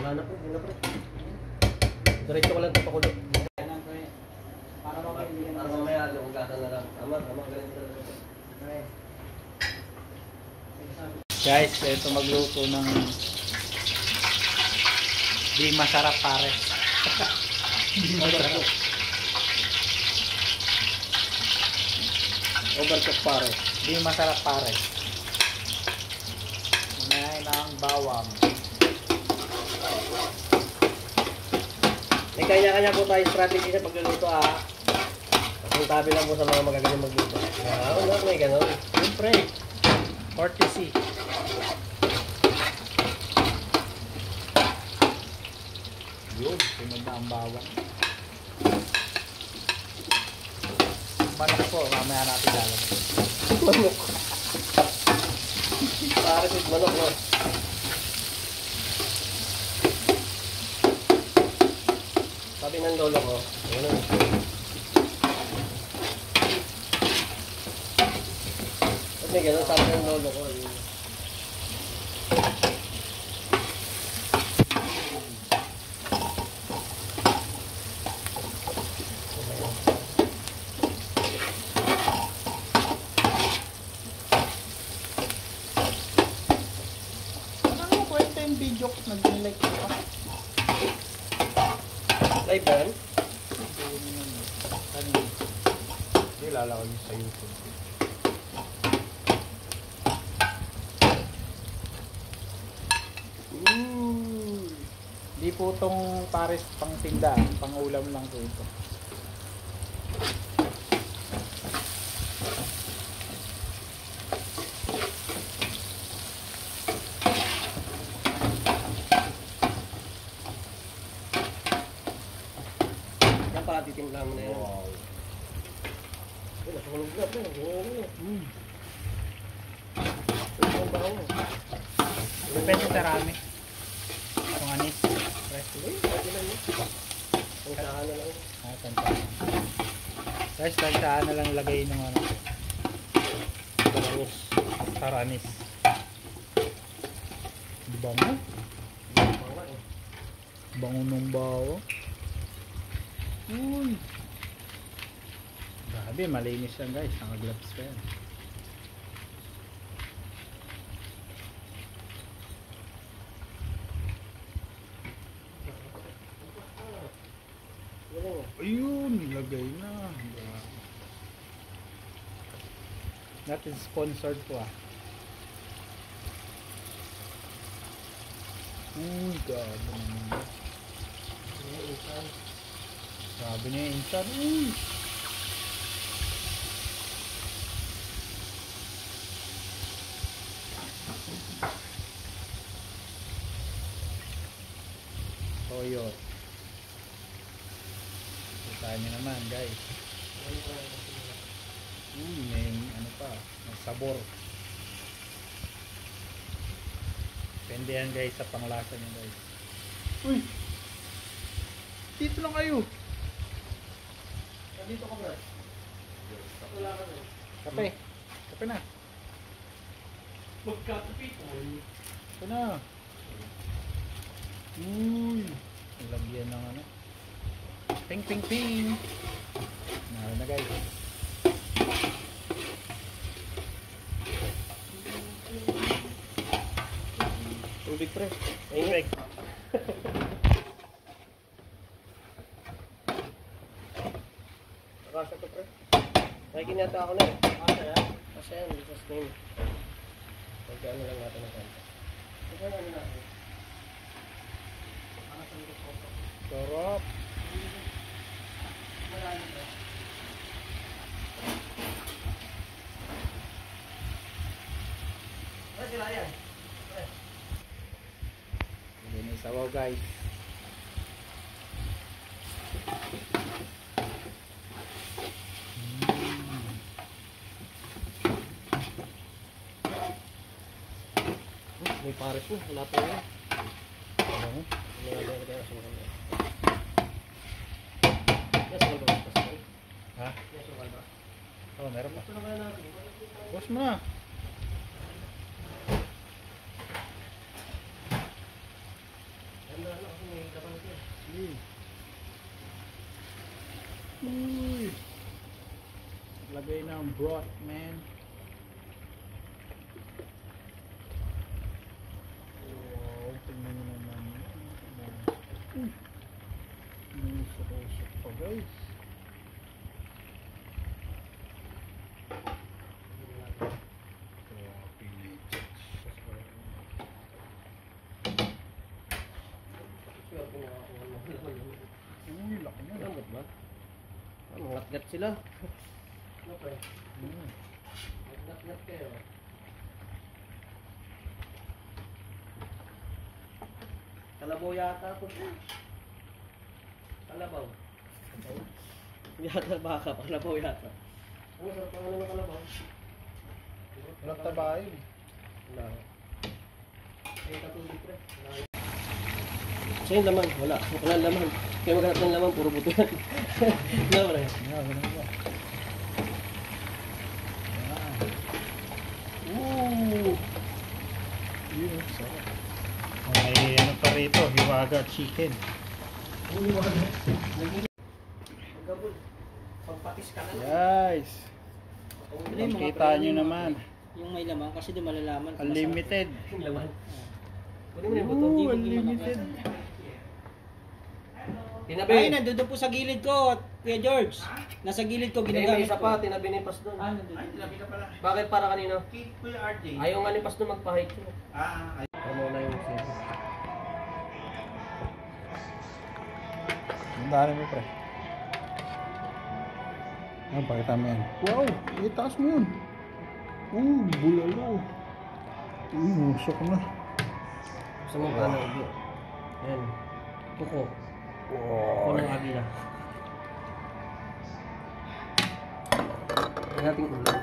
Wala na po, hindi na pre. Diretso ko lang ito pakulot. Para mamaya, lugasan na lang. Tama, ganito na lang. Guys, ito magluto ng di masarap pare. Di masarap. Overcook pare. Di masarap pare. Ngayon ang bawang. May kanya-kanya po tayo strategy sa pagluluto ah. Ang tabi lang po sa mga magagaling magluto. Wala, may ganon. Siyempre, courtesy. Yun, sunod na ang bawang. Manok po, mamaya natin lalagay. Manok. Pare si manok no. Sabi ng lolo ko, ano? At may gano'n, sabi ng lolo ko. Ano mo kwenta yung video ko nag-like ko pa? Live ba yan? Hindi lalakad sa YouTube. Di po itong pares pang tinda, pang ulam lang po ito. Yan pala titimpla mo na yan. Wow. Ay, nasunog na ito. Ang baho. Depende sa rami. Kung anis. Hindi, pwede lang yun. Ang saan na lang. Tansaan. Guys, tansaan na lang lagay ng ano. Bangos. Taranis. Bango. Bango ng bawa. Uy. Grabe, malinis yan guys. Naka-gloves ka yan. Ayun, nilagay na. Natin sponsored po ah. Gabi naman. Sabi niya yung insan. Toyo. Kita niyo naman guys. May ano pa, may sabor. Depende yan guys sa panglasa niyo guys. Uy! Dito lang kayo. Dito ka ba? Wala ka na. Kape. Kape na. Magkakape. Kape na. Uy! Lagyan ng ano. Ping ping ping. Naroon na guys. Tubig pre. Tubig. Nakasa to pre. Nakikinata ako na eh. Kasi yan, Jesus name. Pagkaan na lang natin ang kanta. Pagkaan na natin. Sarap. Sila yan. Hindi na isawaw guys. May pare po, wala pa yun. Ano? Ha? Oh, meron pa. Boss mo na. Ganda Uy! Lagay ng broth, man. Wow, tingnan nyo naman. Uy! Usok-usok pa, guys. Uy, laki na. Lamot ba? Mangat-gat sila. Okay. Mangat-gat kayo. Kalabaw yata ito. Kalabaw. Yata baka, kalabaw yata. Ano sa pangalan ng kalabaw? Walang tabahin. Wala. Ay, katulad pre. So yung laman, wala. Walang laman. Kaya maghanap ng laman, puro buto yan. Wala pre. Ganun ba? Yun, sarap. May ano pa rito, hiwaga chicken. Magkabul. Pagpatis ka na. Guys, makita nyo naman. Yung may laman kasi di malalaman. Unlimited. Yung laman. Kunin mo na yung buto. Ooh, unlimited. Tinabi. Ay, nandun po sa gilid ko, Kuya George. Nasa gilid ko, Eh, may ginagamit isa ko. pa, tinabi ni Pas doon. Nandun. Bakit para kanino? Kuya RJ. Ayaw nga ni Pas doon magpahit ko. Ay. Ano na yung sa'yo? Ang dami mo, pre. Ah, pakita mo yan. Wow! Itaas mo yun. Bulalo. Usok na. Gusto mo ba na ubi? Yan. Kuko. Kuko ng agila. Ang ating ulam.